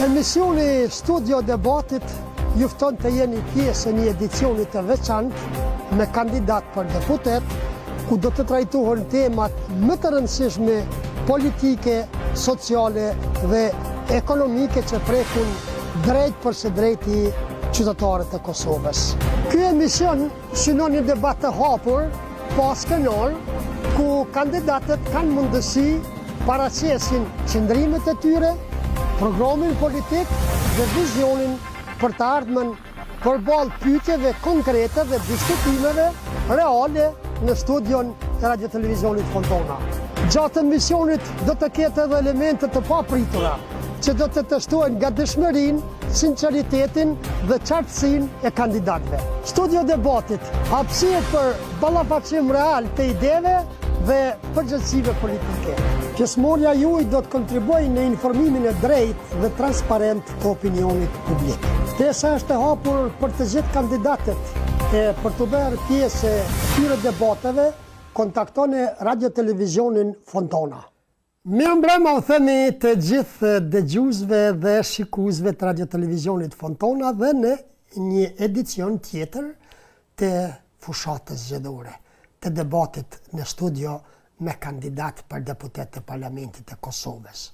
Emisioni Studio Debatit ju fton të jeni pjesë e një edicioni të veçantë me kandidat për deputet, ku do të trajtohen temat më të rëndësishme politike, sociale dhe ekonomike që prekun drejt për së drejti qytetarët e Kosovës. Ky emision synon një debat të hapur, pas kënor, ku kandidatët kanë mundësi paraqesin qëndrimet e tyre, programin politik dhe vizionin për të ardhmen përballë pyetjeve konkrete dhe diskutimeve reale në studion e Radio-Televizionit Fontona. Gjatë emisionit do të ketë edhe elemente të papritura që do të testojnë gatishmërinë, sinqeritetin dhe qartësinë e kandidatëve. Studio Debatit, hapësirë për ballafaqim real të ideve dhe përgjegjësive politike. Pjesëmarrja juaj do të kontribuojë në informimin e drejtë dhe transparent të opinionit publik. Ftesa është e hapur për të gjithë kandidatët e për të bërë pjesë e këtyre debateve, kontaktoni Radio-Televizionin Fontona. Mirëmbrëma u themi të gjithë dëgjuesve dhe shikuesve të Radio-Televizionit Fontona dhe në një edicion tjetër të fushatës zgjedhore, të debatit në studio me kandidat për deputet të Parlamentit të Kosovës.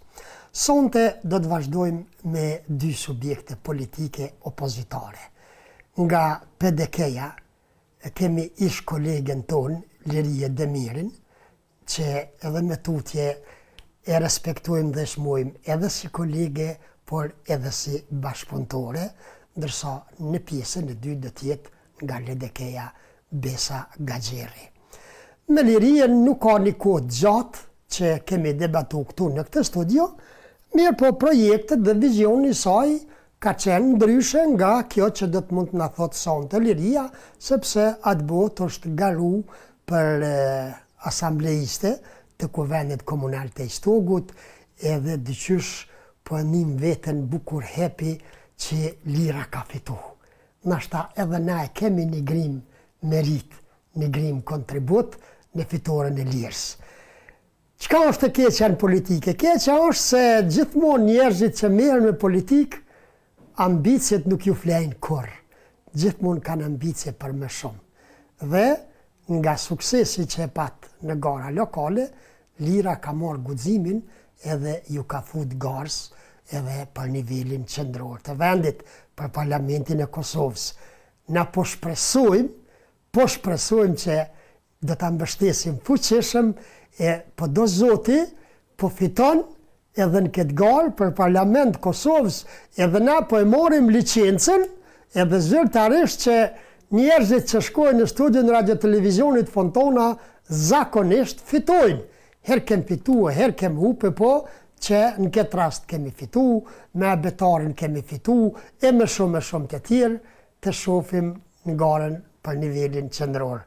Sonte do të vazhdojmë me dy subjekte politike opozitare. Nga PDK-ja kemi ish kolegen ton, Lirie Demirin, që edhe me tutje e respektojmë dhe shmojmë edhe si kolege, por edhe si bashkëpunëtore, ndërsa në pjesën e dy do të jetë nga LDK-ja Besa Gaxheri. Me Lirien nuk ka një kohë gjatë që kemi debatu këtu në këtë studio, mirë po projektet dhe vizioni saj ka qenë ndryshe nga kjo që do të mund të na thotë sonte Liria, sepse atë botë është garu për asambleiste të Kuvendit Komunal të Istogut, edhe dyqysh po nim veten bukur hepi që Lira ka fitu. Nashta edhe na e kemi një grim merit, një grim kontribut në fitoren e Lirës. Çka është të keqja në politike? Keqja është se gjithmonë njerëzit që merren me politikë, ambicjet nuk ju flejnë kurrë. Gjithmonë kanë ambicie për më shumë. Dhe nga suksesi që e pat në gara lokale, Lira ka marrë guximin edhe ju ka fut garës edhe për nivelin qendror të vendit, për Parlamentin e Kosovës. Na po shpresojmë që do ta mbështesim fuqishëm e po do Zoti po fiton edhe në këtë garë për Parlament Kosovës, edhe na po e morim licencën edhe zyrtarisht që njerëzit që shkojnë në studion Radio-Televizionit Fontona zakonisht fitojnë. Herë kem fitu, herë kem hupe, po që në këtë rast kemi fitu, me abetarin kemi fitu, e me shumë të tjerë të shofim në garën për nivelin qendror.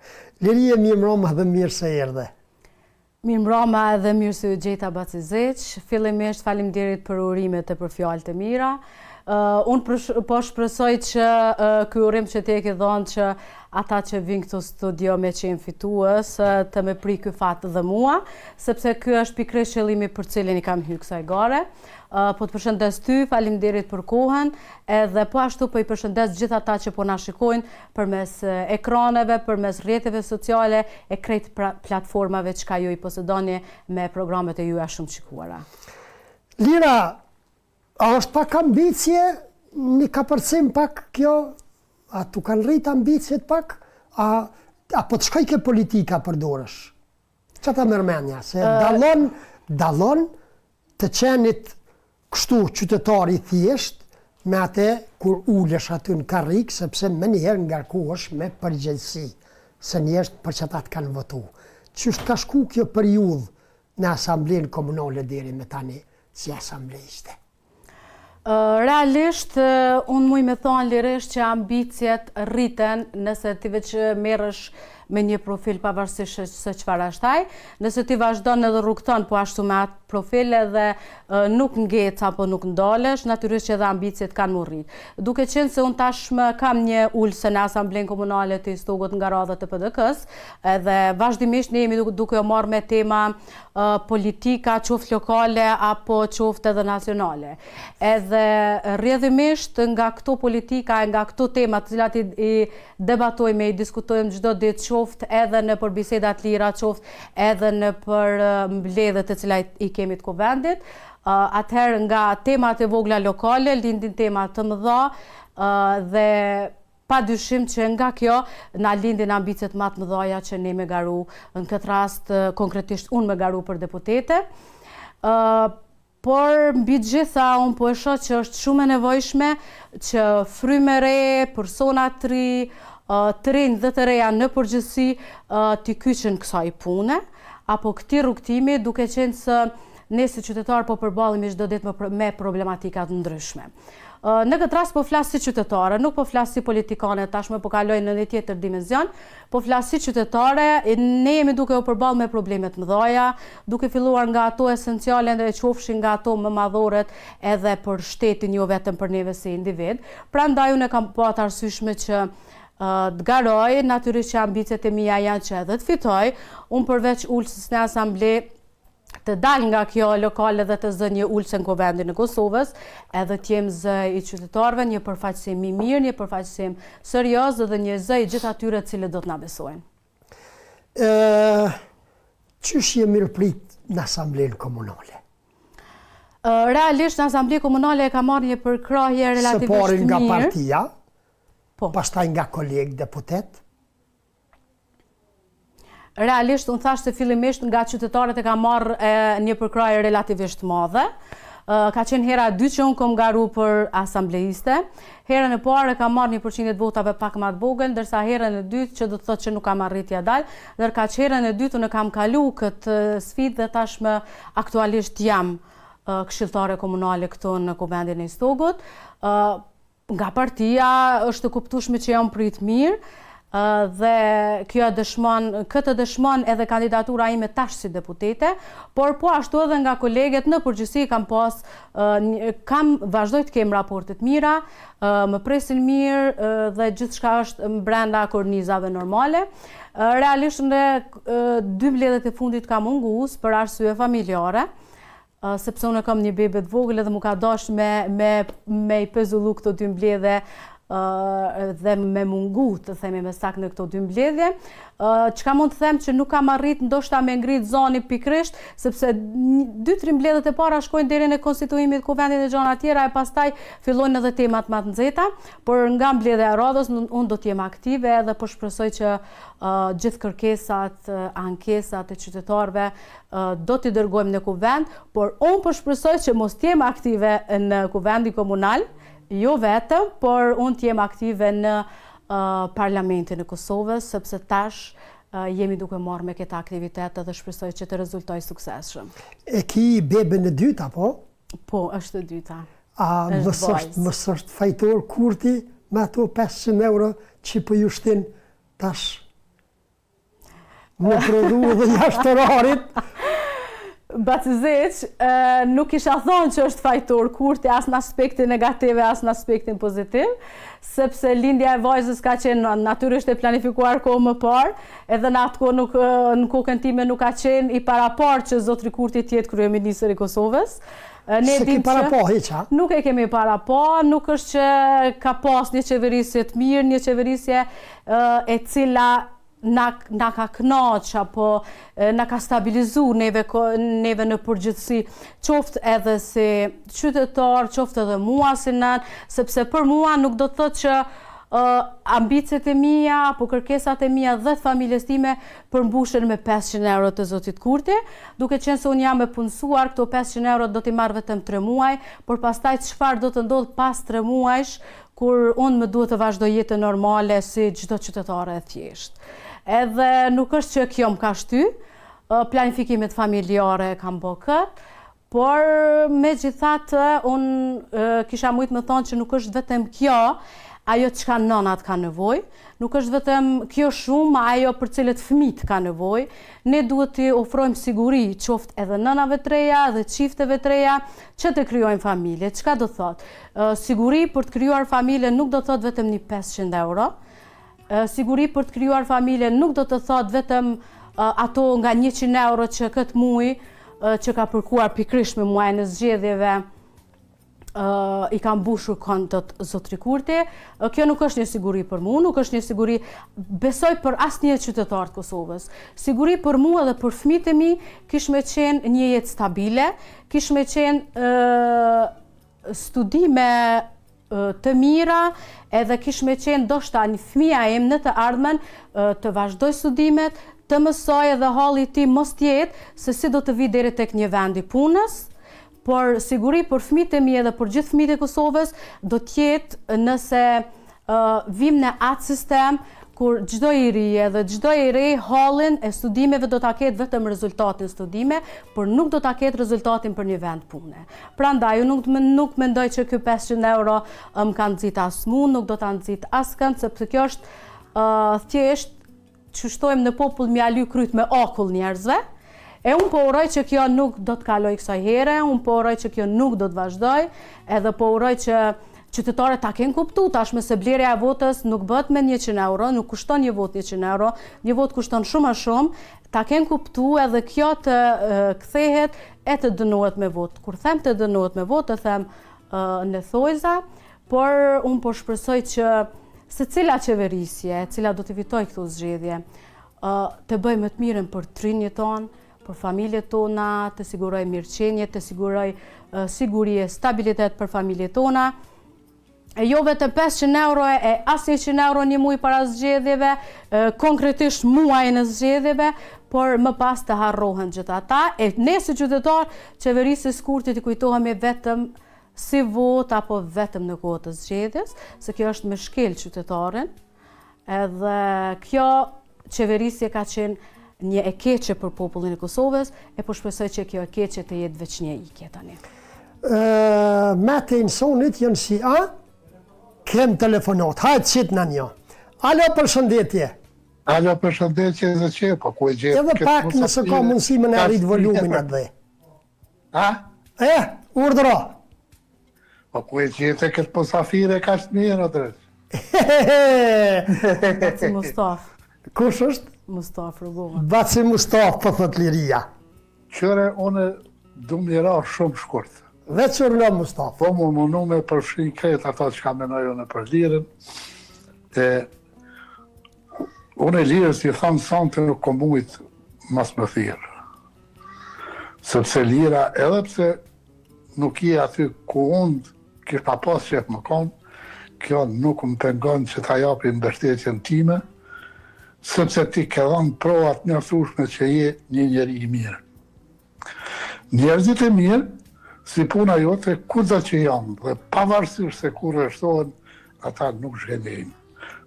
Lirie, mirëmbrëma dhe mirë se erdhe. Mirëmbrëma edhe mirë se u gjeta Bacizeq. Fillimisht faleminderit për urimet e për fjalët e mira. Unë po shpresoj që ky urim që ti e ke dhënë që ata që vinë këtu studio me qenë fitues të me pri ky fat dhe mua, sepse ky është pikërisht qëllimi për cilin i kam hyrë kësaj gare. Po të përshëndes ty, faleminderit për kohën, edhe po ashtu po i përshëndes gjithë ata që po na shikojnë përmes ekraneve, përmes rrjeteve sociale e krejt platformave çka ju i posedoni me programet e juaja shumë të shikuara. Lira, a është pak ambicie, një ka përcim pak kjo, a tu kanë rrit ambicjet pak, apo të shkoj ke politika përdorësh? Që ta mërmenja, se dalon të qenit kështu qytetari thjesht, me atë kur ulesh aty në karrik, sepse me njëherë ngarkohesh me përgjegjësi, se njerëzit për që ta të kanë votu. Qysh ka shku kjo periudhë në asamblenë komunale deri me tani si asambleiste? Realisht, unë muj me thonë lirisht që ambicjet rriten nëse ti veç merresh me një profil pavarësisht se çfarë është ai. Nëse ti vazhdon edhe rrugton po ashtu me atë profil dhe nuk ngec apo nuk ndalesh, natyrisht që edhe ambicjet kanë mu rrit. Duke qenë se unë tashmë kam një ulse në Asamblenë Komunale të Istogut nga radhët e PDK-s, edhe vazhdimisht ne jemi duke o marrë me tema politika, qoftë lokale apo qoftë edhe nacionale. Edhe rrjedhimisht nga këto politika, nga këto tema të cilat i debatojmë, i diskutojmë çdo ditë, qoftë edhe në për bisedat lira, qoftë edhe në për mbledhjet të cilat i kemi të Kuvendit. Atëherë nga temat e vogla lokale lindin tema të mëdha dhe pa dyshim që nga kjo na lindin ambicet më të mëdha që ne me garu, në këtë rast konkretisht unë me garu për deputete. Por mbi gjitha unë po e shoh që është shumë e nevojshme që frymë re, persona të ri, të rinj dhe të reja në përgjithësi t'i kyçen kësaj pune apo këtij rrugtimi, duke qenë se ne si qytetar po përballemi çdo ditë me problematika të ndryshme. Në këtë rast po flas si qytetare, nuk po flas si politikane, tashmë po kaloj në një tjetër dimension, po flas si qytetare, ne jemi duke u përballë me probleme të mëdha, duke filluar nga ato esenciale dhe qofshin nga ato më madhoret edhe për shtetin, jo vetëm për neve si individ. Prandaj unë kam po atë arsyeshme që të garoj, natyrisht që ambicet e mia janë që edhe të fitoj, unë përveç ulsës në asamble të dal nga kjo lokale dhe të zë një ulse në Kuvendin e Kosovës, edhe t'jem zë i qytetarëve, një përfaqësim i mirë, një përfaqësim serioz dhe një zë i gjithë atyre cilët do t'na besojnë. Qysh je mirëprit në Asamblenë Komunale? Realisht në Asamblenë Komunale e ka marrë një përkrahje relativisht mirë. Së pari nga partia, pastaj nga kolegë deputet? Realisht, unë thashtë se fillimisht nga qytetarët e ka marrë një përkrahje relativisht madhe. Ka qenë hera 2 që unë kom garu për asambleiste. Herën e parë ka marrë një përqindje të votave pak më të vogël, ndërsa herën e dytë që do të thotë që nuk kam arritja dal, ndërka që herën e dytë unë kam kalu këtë sfidë dhe tashmë aktualisht jam këshilltare komunale këtu në Kuvendin e Istogut. Nga partia është të kuptueshme që jam prit mirë, dhe këtë dëshmon edhe kandidatura ime tash si deputete, por po ashtu edhe nga koleget në përgjithësi kam vazhdoj të kem raportet mira, më presin mirë dhe gjithçka është brenda kornizave normale. Realisht në 2 mbledhjet e fundit kam mungus për arsye familjare, sepse unë kam një bebe të vogël dhe mu ka dash me i pezullu këto 2 mbledhje dhe me mungu të themi me sak në këto 2 mbledhje. Çka mund të them që nuk kam arrit ndoshta me ngrit zoni pikrisht, sepse 2-3 mbledhjet e para shkojnë deri në konstituimit Kuvendit e gjëra tjera e pastaj fillojnë edhe temat më të nxehta, por nga mbledhja e radhës unë do të jem aktive edhe po shpresoj që gjithë kërkesat, ankesat e qytetarëve do t'i dërgojmë në Kuvend, por unë po shpresoj që mos të jem aktive në Kuvendin Komunal, jo vetëm, por unë t'jem aktive në Parlamentin e Kosovës, sepse tash jemi duke marrë me këtë aktivitet dhe shpresoj që të rezultoj suksesshëm. E ki beben e dyta, po? Po, është e dyta. A mës është fajtor Kurti me ato 500 euro që po ju shtin tash në prodhu dhe jashtërarit? Bacizeq nuk isha thonë që është fajtor Kurti as në aspektin negativ e as në aspektin pozitiv, sepse lindja e vajzës ka qenë natyrisht e planifikuar kohë më parë, edhe në atë kohë në kokën time nuk ka qenë i paraparë që zotri Kurti të jetë kryeministër i Kosovës. Se ki para po, heqa? Nuk e kemi para po, nuk është që ka pas një qeverisje të mirë, një qeverisje e cila na ka knaq apo na ka stabilizu neve në përgjithësi, qoftë edhe si qytetar, qoftë edhe mua si nën, sepse për mua nuk do të thotë që ambicet e mia apo kërkesat e mia dhe të familjes time përmbushen me 500 euro të zotit Kurti, duke qenë se unë jam e punësuar, këto 500 euro do t'i marr vetëm 3 muaj, por pastaj çfarë do të ndodh pas 3 muajsh kur unë më duhet të vazhdoj jetën normale si çdo qytetare e thjeshtë. Edhe nuk është që kjo më ka shty, planifikimet familjare kam bë këtë, por megjithatë unë kisha mujt më thonë që nuk është vetëm kjo ajo çka nënat ka nevojë, nuk është vetëm kjo shumë, ma ajo për cilët fëmijët ka nevojë. Ne duhet t'i ofrojmë siguri, qoftë edhe nënave të reja, edhe çifteve të reja, që të krijojnë familje. Çka do thotë? Siguri për të krijuar familje nuk do thotë vetëm një 500 euro. Siguri për të krijuar familje nuk do të thotë vetëm ato nga 100 euro që këtë muaj që ka përkuar pikrisht me muajin e zgjedhjeve i kam mbushur kontot zotri Kurti. Kjo nuk është një siguri për mua, nuk është një siguri, besoj, për asnjë qytetar të Kosovës. Siguri për mua dhe për fëmijët e mi kish me qenë një jetë stabile, kish me qenë studime të mira, edhe kish me qenë ndoshta një fëmija im në të ardhmen të vazhdoj studimet, të mësoj edhe halli i tij mos tjetë se si do të vi deri tek një vend i punës, por siguri për fëmijët e mi edhe për gjithë fëmijët e Kosovës do tjetë nëse vim në atë sistem kur çdo i ri edhe çdo i ri hallin e studimeve do ta ketë vetëm rezultatin studime, por nuk do ta ketë rezultatin për një vend pune. Prandaj unë nuk mendoj që ky 500 euro më ka nxit as mua, nuk do ta nxit askënd, sepse kjo është thjesht që shtojmë në popull mja ly kryt me akull njerëzve, e unë po uroj që kjo nuk do të kaloj kësaj here, unë po uroj që kjo nuk do të vazhdoj, edhe po uroj që qytetarët ta kenë kuptu, tashme se blerja e votës nuk bëhet me 100 euro, nuk kushton një vot 100 euro, një vot kushton shumë a shumë, ta kenë kuptu edhe kjo të kthehet e të dënohet me vot. Kur them të dënohet me vot, të them në thojza, por unë po shpresoj që se cila qeverisje, cila do të fitoj këto zgjedhje, të bëj më të mirën për trinjët tonë, për familjet tona, të siguroj mirëqenje, të siguroj siguri e stabilitet për familjet tona. E jo vetëm 500 euro e as 100 euro një muaj para zgjedhjeve, konkretisht muajin e zgjedhjeve, por më pas të harrohen gjithë ata. E ne si qytetar, qeverisë së Kurtit i kujtohemi vetëm si vot apo vetëm në kohë të zgjedhjes, se kjo është me shkel qytetarin, edhe kjo qeverisje ka qenë një e keqe për popullin e Kosovës, e po shpresoj që kjo e keqe të jetë veç një ikje tani. Me të insonit jënë si kem telefonat, hajtë qitë në një. Alo, përshëndetje. Alo, përshëndetje dhe që, po ku e gjithë... Edhe pak nëse ka mundësi me në rritë volumin atë dhe. A? Urdhëro. Po ku e gjithë e këtë posafire ka shtë mirë, o drejtë. Baci Mustaf. Kush është? Mustaf Rugova. Baci Mustaf, për thët liria. Qëre, une du mira shumë shkurtë. Dhe qërëna Mustaf. Po mu mundu me përfshin kretë ato që ka menoj une për lirën. Une lirës i thamë sante nuk komujt mas më thirë. Sepse lira, edhe pse nuk i aty ku unë kisha pas që më konë, kjo nuk më pengon që ta japi mbështetjen time, sepse ti ke dhënë provat mjaftueshme që je një njeri i mirë. Njerëzit e mirë, si puna jote, kudo që janë, dhe pavarësisht se kur rreshtohen, ata nuk zhgënjejnë.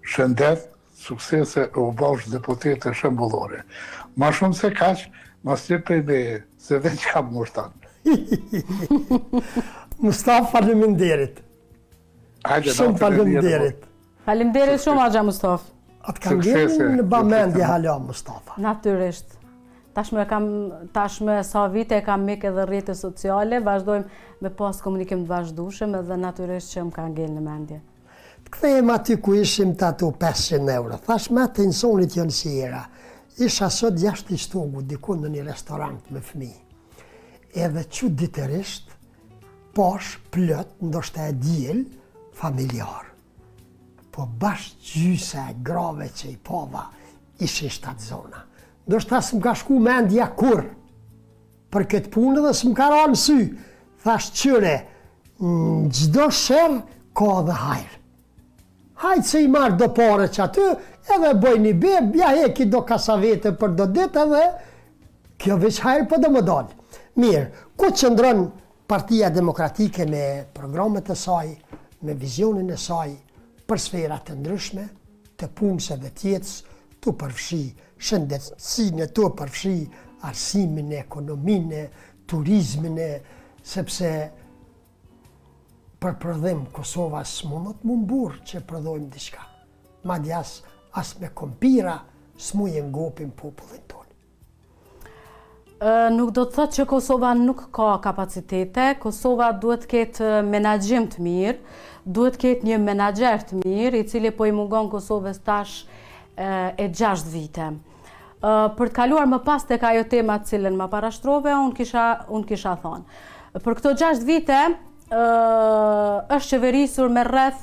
Shëndet, suksese e u bashkë deputete shembullore. Ma shumë se kaq, mas që prej me, se veç kam mushtan. Mustaf, faleminderit. Shumë faleminderit. Faleminderit shumë, Axha Mustaf. Atë kam gjenë në bamendje hala, Mustafa. Natyrisht. Tashme sa vite kam mik edhe rrjetet sociale, vazhdojmë me pas komunikim të vazhdueshëm edhe natyrisht që më kanë ngel në mendje. Të kthejmë aty ku ishim të ato 500 euro. Thash me të insonit janë si era. Isha sot jashtë i shtogu diku në një restorant me fëmijë. Edhe çuditërisht posh plot, ndoshta e diel, familjar. Po bashkë gjysa e grave që i pova ishin 7 zona. Ndoshta s'm ka shku mendja kur për këtë punë dhe s'm ka ranë sy. Thash qyre, çdo sherr ka dhe hajër. Hajtë se i marrë do pare që aty, edhe boj një beb, ja heki do kasavete për do ditë edhe kjo veç hajrë për do më dalë. Mirë, ku qëndron Partia Demokratike me programet e saj, me vizionin e saj, për sferat të ndryshme, të punës edhe tjetës, të përfshi shëndetësinë, të përfshi arsimin, ekonominë, turizmin, sepse për prodhim Kosova s'mundet më mburë që prodhojmë diçka. Madje as me kompira s'muje ngopim popullin tonë. Nuk do të thotë që Kosova nuk ka kapacitete, Kosova duhet ketë menaxhim të mirë, duhet ketë një menaxher të mirë, i cili po i mungon Kosovës tash e 6 vite. Për të kaluar më pas tek ajo tema të cilën më parashtrove, unë kisha thonë. Për këto 6 vite është qeverisur me rreth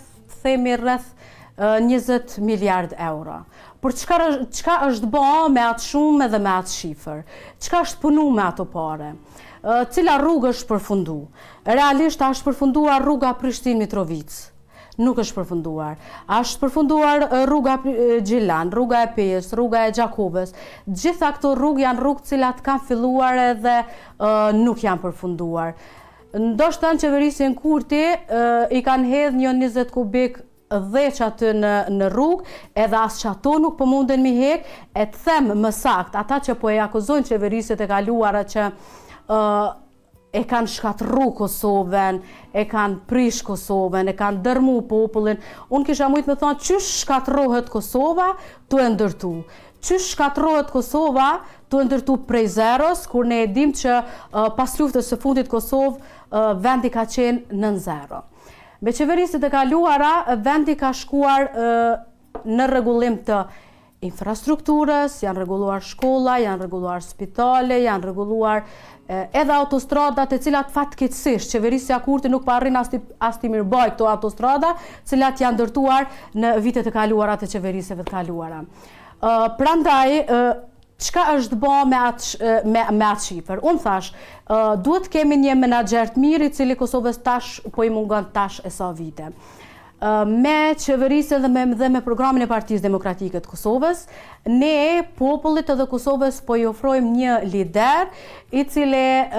20 miliard euro. Por çka është bë me atë shumë edhe me atë shifër? Çka është punu me ato pare? Cila rrugë është përfundu? Realisht është përfunduar rruga Prishtinë-Mitrovic. Nuk është përfunduar. Është përfunduar rruga Gjilan, rruga e Pejës, rruga e Gjakobës. Gjitha këto rrugë janë rrugë cilat kanë filluar edhe nuk janë përfunduar. Ndoshta në qeverisin Kurti i kanë hedhë një 20 kubik dheq aty në rrugë, edhe as që ato nuk po munden mi hek, e të them më sakt, ata që po e akuzojnë qeveriset e kaluara që e kanë shkatru Kosovën, e kanë prish Kosovën, e kanë dërmu popullin. Unë kisha mujtë me thonë, qysh shkatrohet Kosova, tu e ndërtu. Qysh shkatrohet Kosova, tu e ndërtu prej zeros, kur ne e dim që pas luftës së fundit Kosovë, vendi ka qenë nën zero. Me qeverisit e kaluara, vendi ka shkuar në rregullim të infrastrukturës, janë rregulluar shkolla, janë rregulluar spitale, janë rregulluar edhe autostradat e cilat fatkeqësisht qeverisja Kurti nuk pa arrin as ti mirëbaj këto autostrada, cilat janë ndërtuar në vitet e kaluara të qeverisjeve të kaluara. Prandaj, çka është bë me atë shifër? Unë thash, duhet kemi një menaxher të mirë i cili Kosovës tash po i mungon tash e sa vite. Me qeverisën dhe me programin e Partisë Demokratike të Kosovës, ne popullit edhe Kosovës po i ofrojmë një lider i cili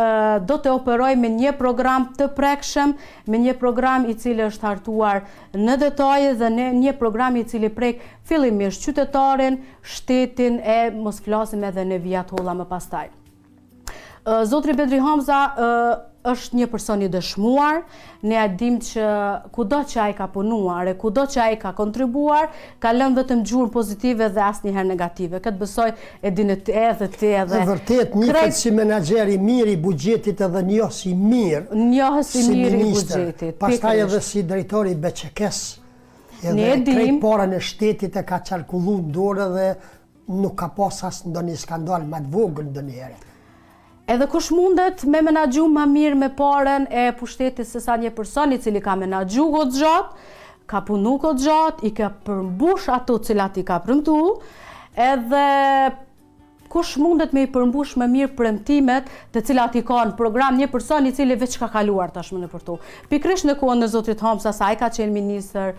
do të operojë me një program të prekshëm, me një program i cili është hartuar në detaje dhe një program i cili prek fillimisht qytetarin, shtetin e mos flasim edhe në vijat holla më pastaj. Zotri Bedri Hamza është një person i dëshmuar, ne e dim që kudo që ai ka punuar e kudo që ai ka kontribuar, ka lënë vetëm gjurmë pozitive dhe asnjëherë negative. Këtë besoj e dinë edhe ti edhe. Dhe vërtet njihet si menaxher i mirë i buxhetit edhe njohës i mirë. Njohës i mirë i buxhetit. Pastaj edhe si drejtori i BÇK-s. Edhe krejt parën e shtetit e ka qalkullu në dorë dhe nuk ka pas as ndonjë skandal më të vogël ndonjëherë. Edhe kush mundet me menaxhu më mirë me parën e pushtetit se sa një person i cili ka menaxhu kohë gjatë, ka punu kohë gjatë, i ka përmbush ato cilat i ka premtu, edhe kush mundet me i përmbush më mirë premtimet të cilat i ka në program një person i cili veç ka kaluar tashmë nëpër to. Pikërisht në kohën e Zotrit Hamza, sa ai ka qenë ministër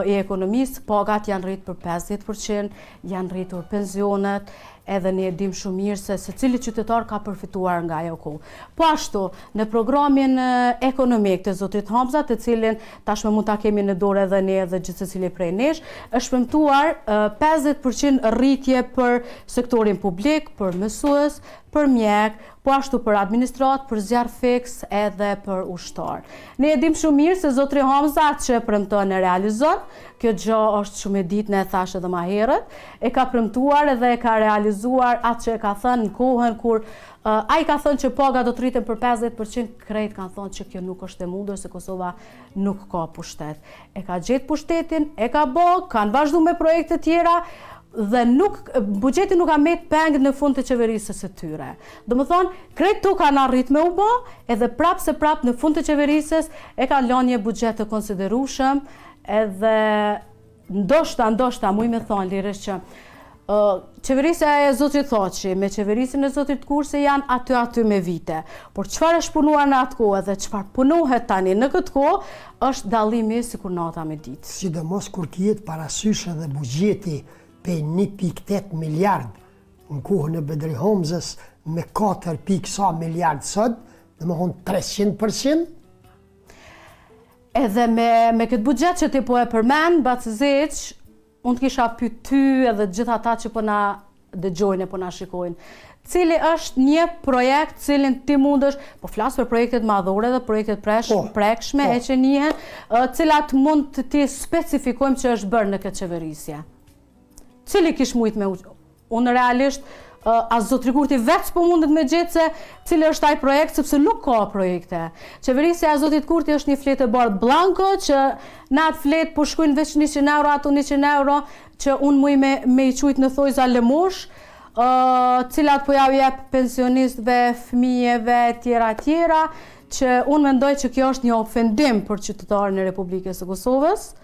i ekonomisë, pagat janë rritur për 50%, janë rritur pensionet, edhe ne e dim shumë mirë se secili qytetar ka përfituar nga ajo kohë. Po ashtu, në programin ekonomik të Zotrit Hamza, të cilin tashmë mund ta kemi në dorë edhe ne dhe gjithsecili prej nesh, është premtuar 50% rritje për sektorin publik, për mësues, për mjek, po ashtu për administrat, për zjarr fiks edhe për ushtar. Ne e dim shumë mirë se Zotri Hamza atë që premton e realizon. Kjo gjë është shumë e ditë, ne e thash edhe më herët, e ka premtuar edhe e ka realizuar atë që e ka thënë në kohën kur ai ka thënë që paga do të rriten për 50%, krejt kanë thënë që kjo nuk është e mundur se Kosova nuk ka pushtet. E ka gjetë pushtetin, e ka bë, kanë vazhduar me projekte tjera, dhe buxheti nuk ka met peng në fund të qeverisës së tyre. Domethënë, krejt to kanë arrit me u bë, edhe prap në fund të qeverisës e kanë lënë një buxhet të konsiderueshëm, edhe ndoshta muj me thonë lirisht që qeverisja e Zotrit Thaçi me qeverisën e Zotrit Kurse janë aty me vite. Por çfarë është punuar në atë kohë dhe çfarë punohet tani në këtë kohë është dallimi sikur nata me ditë. Sidomos kur kihet parasysh edhe buxheti pe 1.8 miliard në kohën e Bedri Hamzës me 4 miliard sot, domethënë 300%. Edhe me këtë buxhet që ti po e përmend, Bacizeq, unë të kisha pyet ty edhe gjithë ata që po na dëgjojnë e po na shikojnë. cili është një projekt cilin ti mundesh, po flas për projektet madhore dhe projektet prekshme e që njihen, cilat mund të ti specifikojmë që është bërë në këtë qeverisje. Cili kish mujt me unë realisht as Zotri Kurti vetë po mundet me gjetë se cili është ai projekt, sepse nuk ka projekte. Qeverisja e Zotit Kurti është një fletë e bardhë blanko, që në atë fletë po shkojnë veç 100 euro, ato 100 euro, që unë muj me i qujtë në thojza lëmosh, cilat po ja u jep pensionistëve, fëmijëve, tjera, që unë mendoj që kjo është një ofendim për qytetarën e Republikës së Kosovës.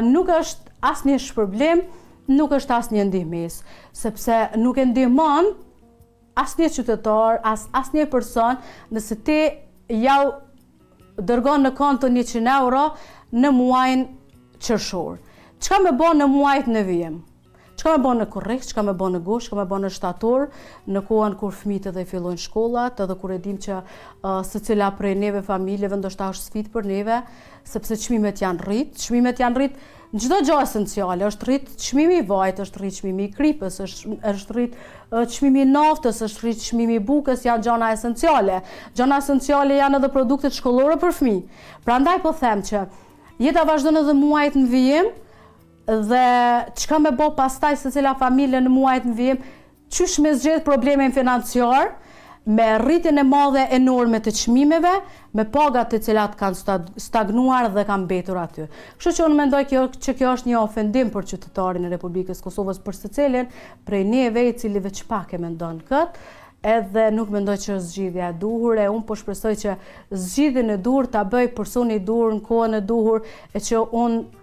Nuk është asnjë shpërblim, nuk është asnjë ndihmës, sepse nuk e ndihmon asnjë qytetar, asnjë person nëse ti jau dërgon në konto 100 euro në muajin qershor. Çka më bën në muajt në vijim? Çka më bën në korrekt, çka më bën në gusht, çka më bën në shtator, në kohën kur fëmijët edhe fillojnë shkollat, edhe kur e dim që secila prej neve familjeve ndoshta është sfidë për neve, sepse çmimet janë rrit, çdo gjë esenciale, është rrit çmimi i vajit, është rrit çmimi i kripës, është rrit çmimi i naftës, është rrit çmimi i bukës, janë gjëra esenciale. Gjëra esenciale janë edhe produktet shkollore për fëmijë. Prandaj po them që jeta vazhdon edhe muajt në vijim, dhe çka me bë pastaj secila familje në muajt në vijim, qysh me zgjedh problemin financiar, me rritjen e madhe enorme të çmimeve, me pagat të cilat kanë stagnuar dhe kanë mbetur aty. Kështu që unë mendoj që kjo është një ofendim për qytetarin e Republikës Kosovës, për secilin prej neve i cili veç pak e mendon këtë, edhe nuk mendoj që është zgjidhja e duhur, e unë po shpresoj që zgjidhjen e duhur ta bëj personi i duhur në kohën e duhur, e që unë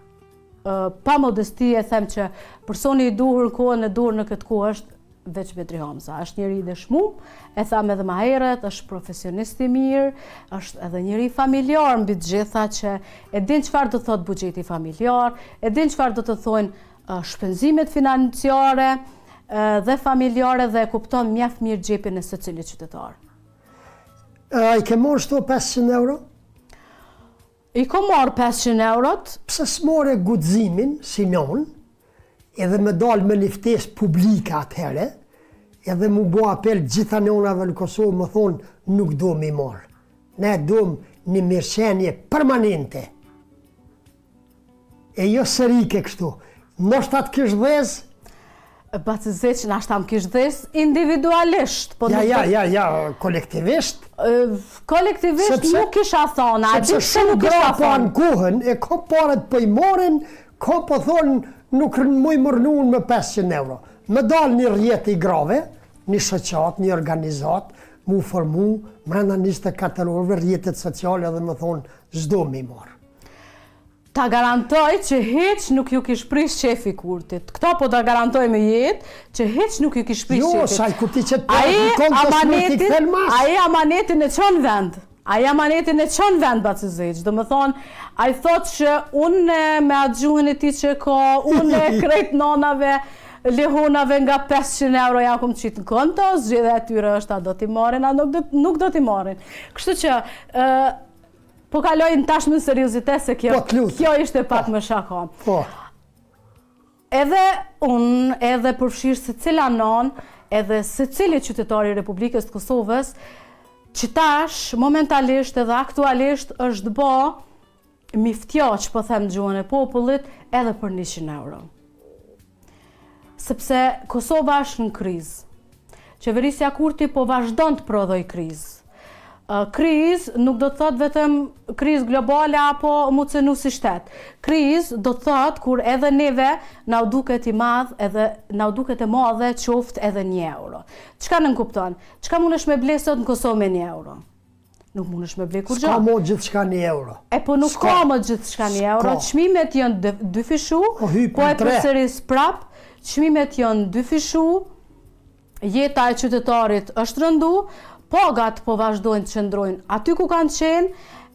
pa modesti e them që personi i duhur në kohën e duhur në këtë kohë është veç Betri Hamza. Është njëri i dëshmuar, e tham edhe më herët, është profesionist i mirë, është edhe njëri familjar mbi të gjitha, që e din çfarë do thotë buxheti familjar, e din çfarë do të thonë shpenzimet financiare dhe familjare, dhe e kupton mjaft mirë xhepin e secilit qytetar. I ke marrë shto 500 euro? I ko marrë 500 eurot. Pse s'more guximin, si non, edhe me dalë me një ftesë publike atëherë, edhe mu bo apel gjitha nonave në Kosovë më thonë nuk do mi marë. Ne do një mirëqenie permanente. E jo sërike kështu. Nështë atë kish dhez? Bacizeq, nashta më kish dhez individualisht. Ja, kolektivisht. Kolektivisht nuk kisha thona. Sepse shumë gra pa në kohën, e ka paret për i morin, ka po thonë nuk muj mërnun me 500 euro. Me dalë një rjetë i grave, një shoqat, një organizat, mu formu, mrena 24 orëve rjetët sociale dhe me thonë, zdo mi marë. Ta garantoj që heq nuk ju kish prish shefi Kurtit. Këto po ta garantoj me jetë, që heq nuk ju kish prish shefit. Jo, saj kupti që të kontë Ai amanetin e çon vend. Ai amanetin e çon vend Bacizeq. Do më thonë, ai thotë që unë me atë gjuhën e tij që ka, unë krejt nonave, lehonave nga 500 euro ja kom qitë në konto, zgjedhja e tyre është a do t'i marrin, a nuk do t'i marrin. Kështu që po kalojnë tashmë në seriozitet se kjo ishte pak më shaka. Edhe unë, edhe përfshirë secila non, edhe secili qytetari i Republikës të Kosovës, që tash, momentalisht edhe aktualisht, është bë miftjoq, po them gjuhën e popullit, edhe për 100 euro. Sepse Kosova është në krizë. Qeverisja Kurti po vazhdon të prodhoj krizë. Krizë nuk do të thotë vetëm krizë globale apo mu cenu si shtet. Krizë do të thotë kur edhe neve na u duket i madh, edhe na u duket e madhe qoftë edhe 1 euro. Çka nën kupton? Çka mundesh me ble sot në Kosovë me 1 euro? Nuk mundesh me ble kur gjë. S'ka mo gjithçka 1 euro. E po nuk ka mo gjithçka 1 euro. Çmimet janë dyfishu, po e përsëris prap, çmimet janë dyfishu, jeta e qytetarit është rëndu, pagat po vazhdojnë të qëndrojnë aty ku kanë qenë,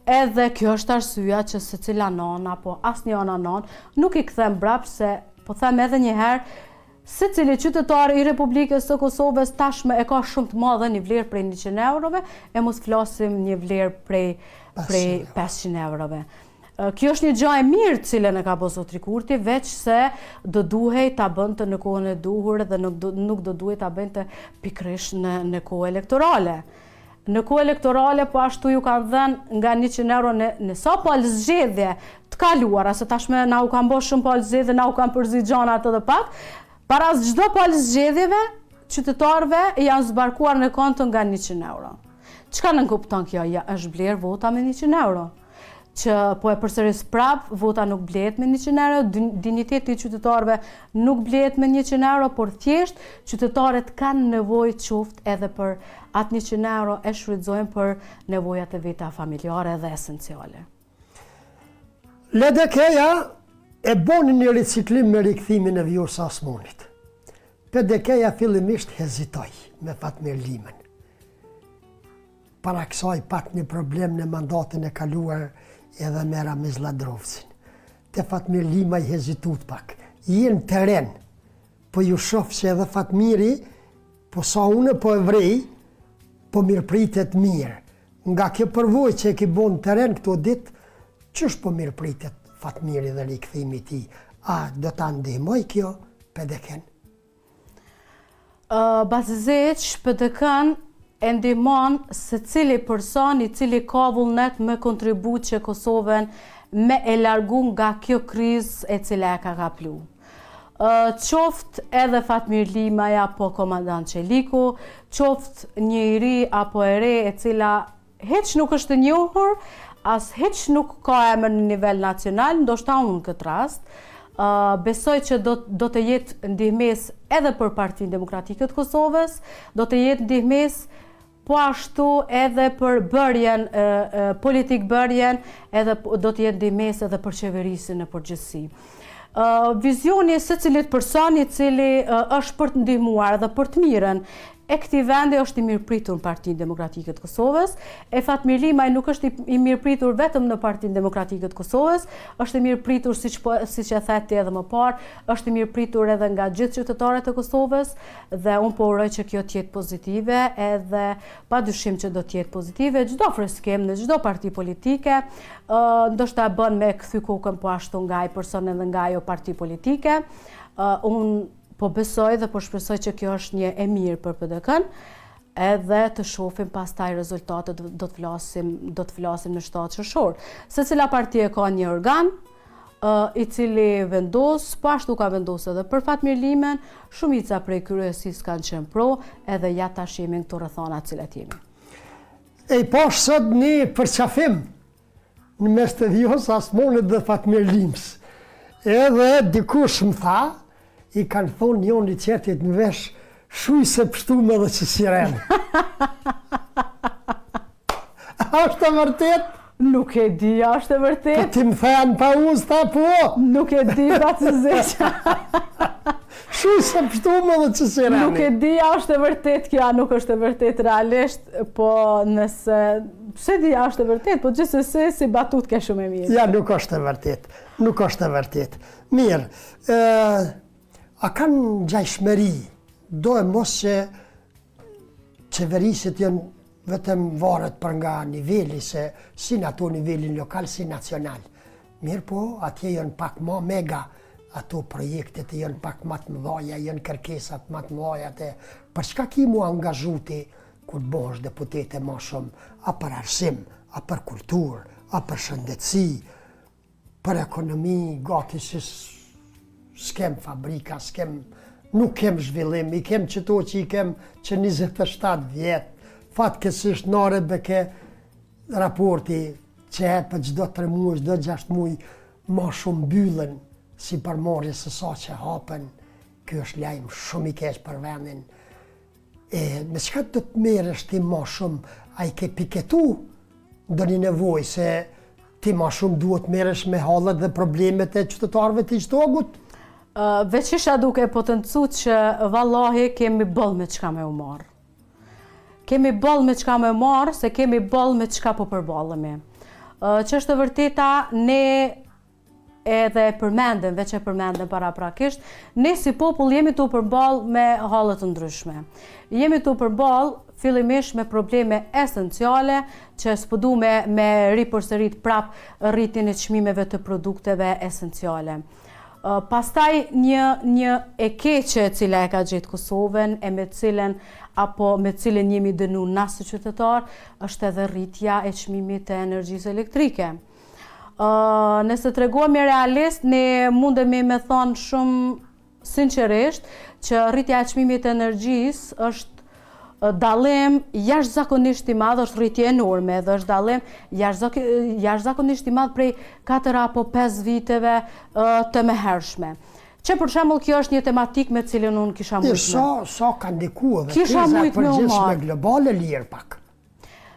edhe kjo është arsyeja që secila non apo asnjë ana non nuk i kthem brap, se po them edhe një herë, secili qytetar i Republikës së Kosovës tashmë e ka shumë të madhe një vlerë prej 100 eurove, e mos flasim një vlerë prej 500 eurove. Kjo është një gjë e mirë cilën e ka bërë zotri Kurti, veç se do duhej ta bënte në kohën e duhur dhe nuk do duhej ta bënte pikërisht në kohë elektorale. Në kohë elektorale po ashtu ju kanë dhënë nga 100 euro në sa palë zgjedhje të kaluara, se tashme na u kanë bërë shumë palë zgjedhje, na u kanë përzi gjana atë dhe pak. Para çdo palë zgjedhjeve, qytetarëve janë zbarkuar në kontën nga 100 euro. Çka nënkupton kjo? Ja, është blerë vota me 100 euro. Që po e përsëris prap, vota nuk blehet me 100 euro, dinjiteti i qytetarëve nuk blehet me 100 euro, por thjesht qytetarët kanë nevojë qoftë edhe për atë 100 euro e shfrytëzojnë për nevojat e veta familjare dhe esenciale. LDK-ja e boni një riciklim me rikthimin e Vjosa Osmanit. PDK-ja fillimisht hezitoj me Fatmir Limën. Para kësaj pat një problem në mandatin e kaluar edhe me Ramiz Ladrovcin. Te Fatmir Lima i hezitut pak. Jenë teren, po ju shofë që edhe Fatmiri, po sa une po e vrej, po mirëpritet mirë. Nga kjo përvoj që e ki bon teren këto dit, qësh po mirëpritet Fatmiri dhe rikthimi ti? A do ta ndihmoj kjo PDK-n? Bazizeq, PDK-n e ndihmon se cili person i cili ka vullnet me kontribut që Kosovën me e largu nga kjo krizë e cila e ka kaplu. Qoftë edhe Fatmir Limaja apo komandant Qeliku, qoftë një i ri apo e re e cila heq nuk është e njohur, as heq nuk ka emër në nivel nacional, ndoshta unë në këtë rast, besoj që do të jetë ndihmes edhe për Partinë Demokratike të Kosovës, do të jetë ndihmes po ashtu edhe për bërjen, politik bërjen, edhe do të jetë ndihmes edhe për qeverisin në përgjithësi. Vizioni se cilit personi cili është për të ndihmuar dhe për të mirën e këtij vendi është i mirëpritur në Partinë Demokratike të Kosovës. E Fatmir Limaj nuk është i mirëpritur vetëm në Partinë Demokratike të Kosovës, është i mirëpritur siç e thati edhe më parë, është i mirëpritur edhe nga gjithë qytetarët e Kosovës dhe unë po uroj që kjo të jetë pozitive edhe padyshim që do të jetë pozitive çdo freskem në çdo parti politike, ndoshta bën me kthy kokën po ashtu nga ai person edhe nga ajo parti politike. Unë po besoj dhe po shpresoj që kjo është një e mirë për PDK-n, edhe të shohim pastaj rezultatet, do të flasim në 7 qershor. Secila parti e ka një organ i cili vendos, po ashtu ka vendosur edhe për Fatmir Limën, shumica prej kryesisë kanë qenë pro, edhe ja tash jemi në këto rrethana të cilat jemi. E pash sot një përqafim në mes të Vjosa Osmanit dhe Fatmir Limës. Edhe dikush më tha, i kanë thonë njën i qertit në vesh, shuj se pështume dhe që siren. A është e vërtet? Nuk e di, a është e vërtet? Po ti më thënë pa usta, po? Nuk e di, Bazizeq. Shuj se pështume dhe që siren. Nuk e di, a është e vërtet, kjo nuk është e vërtet realisht, po nëse... Pse di, a është e vërtet, po gjithsesi si batut ke shumë e mirë. Ja, nuk është e vërtet. Nuk është e vërtet. Mirë, a kanë gjajshmëri, do e mos që qeverisit janë vetëm varet për nga nivelli, se si në ato nivelin lokal, si nacional. Mirë po, atje janë pak ma mega, ato projektet janë pak ma të mëdhaja, janë kërkesat ma të mëdhaja, për çka ki mu angazhuti, kur bosh deputete ma shumë, a për arsim, a për kultur, a për shëndetësi, për ekonomi, gati si s'kem fabrika, nuk kem zhvillim, i kem qëto që i kem që 27 vjetë, fatkesisht nare beke raporti që e për gjdo 3 muaj, gjdo 6 muaj, ma shumë byllën si përmarrje se sa që hapen, kjo është lajmë shumë i keq për vendin. Me çka do të merresh ti ma shumë, a i ke piketu do një nevoj se ti ma shumë duhet merresh me hallet dhe problemet e qytetarëve të Ishtogut? Veç isha duke potencu që vallahi kemi boll me çka me u marrë. Kemi boll me çka me u marrë, se kemi boll me çka po përballemi. Që është e vërteta, ne edhe përmendem, veç e përmendem paraprakisht, ne si popull jemi të përballë me hallet të ndryshme. Jemi të përballë fillimisht me probleme esenciale që s'po du me ripërsërit prap rritjen e çmimeve të produkteve esenciale. Pastaj një e keqe e cila e ka gjetë Kosovën e me cilën jemi dënu na si qytetar, është edhe rritja e çmimit të energjisë elektrike. Nëse të regohemi realist, ne mundemi me thonë shumë sinqerisht që rritja e çmimit të energjisë është dallim jashtëzakonisht i madh, është rritje enorme dhe është dallim jashtëzakonisht i madh prej 4 apo 5 viteve të mëhershme. Që për shembull kjo është një tematik me cilën unë kisha mujtë. Sa ka ndikuar dhe kriza e përgjithshme globale lirë pak.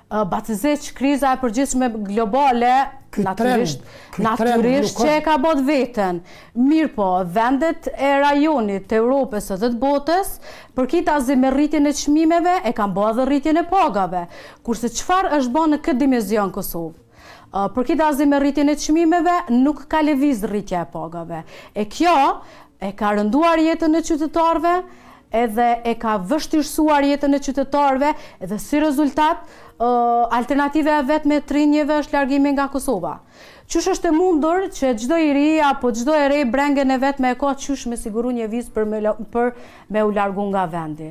Batizeq, kriza e përgjithshme globale natyrisht që e ka bot veten. Mirë po, vendet e rajonit të Europës së të botës, përkitazi me rritjen e çmimeve, e kanë bërë edhe rritjen e pagave. Kurse çfarë është bërë në këtë dimension Kosovë? Përkitazi me rritjen e çmimeve, nuk ka lëviz rritja e pagave. E kjo e ka rënduar jetën e qytetarëve, edhe e ka vështirësuar jetën e qytetarëve, edhe si rezultat alternative e vetme të rinjeve është largimi nga Kosova. Qysh është e mundur që çdo i ri apo çdo e re brengen e vetme e ka qysh me siguru një vizë për me u largu nga vendi.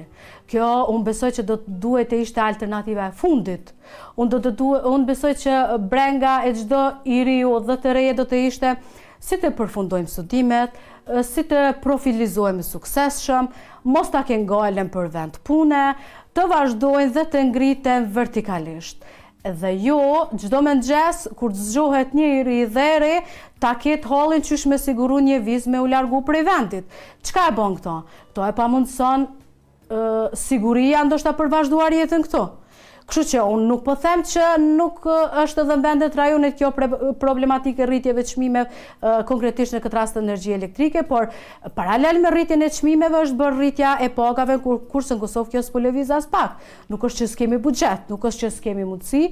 Kjo unë besoj që duhet të ishte alternativa e fundit. Unë besoj që brenga e çdo i riu dhe të reje do të ishte si të përfundojmë studimet, si të profilizojmë suksesshëm, mos ta kenë galen për vend pune, të vazhdojnë dhe të ngriten vertikalisht. Dhe jo, çdo mëngjes, kur të zgjohet një i ri dhe e re, ta ketë hallin qysh me siguru një vizë me u largu prej vendit. Çka e bën këto? Këto e pamundson siguria ndoshta për vazhduar jetën këto. Kështu që unë nuk po them që nuk është edhe në vendet rajonit kjo problematike rritjeve çmimeve konkretisht në këtë rast energji elektrike, por paralel me rritjen e çmimeve është bërë rritja e pagave, kurse në Kosovë kjo s'po lëviz as pak. Nuk është që s'kemi buxhet, nuk është që s'kemi mundësi,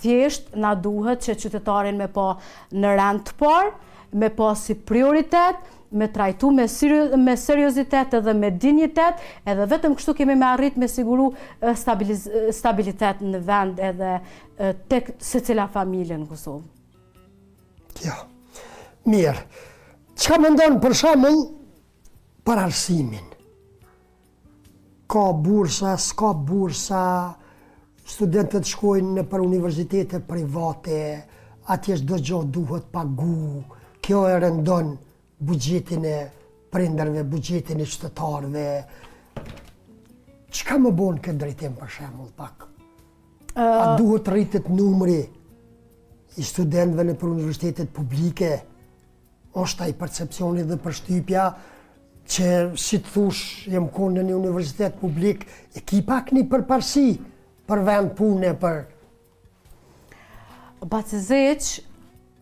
thjesht na duhet që qytetarin me po në rend të parë, me po si prioritet, me trajtu me seriozitet edhe me dinjitet, edhe vetëm kështu kemi me arrit me siguru stabilitet në vend edhe tek secila familje në Kosovë. Ja, mirë. Çka mendon për shembull për arsimin? Ka bursa, s'ka bursa, studentët shkojnë për universitete private, atje çdo gjë duhet pagu, kjo e rëndon buxhetin e prindërve, buxhetin e qytetarëve. Çka më bën këtë drejtim për shembull pak? A duhet rritet numri i studentëve në për universitetet publike? Është ai percepcioni dhe përshtypja që si të thush jem konë në një universitet publik, e ki pak një përparësi për vend pune për Batizeq,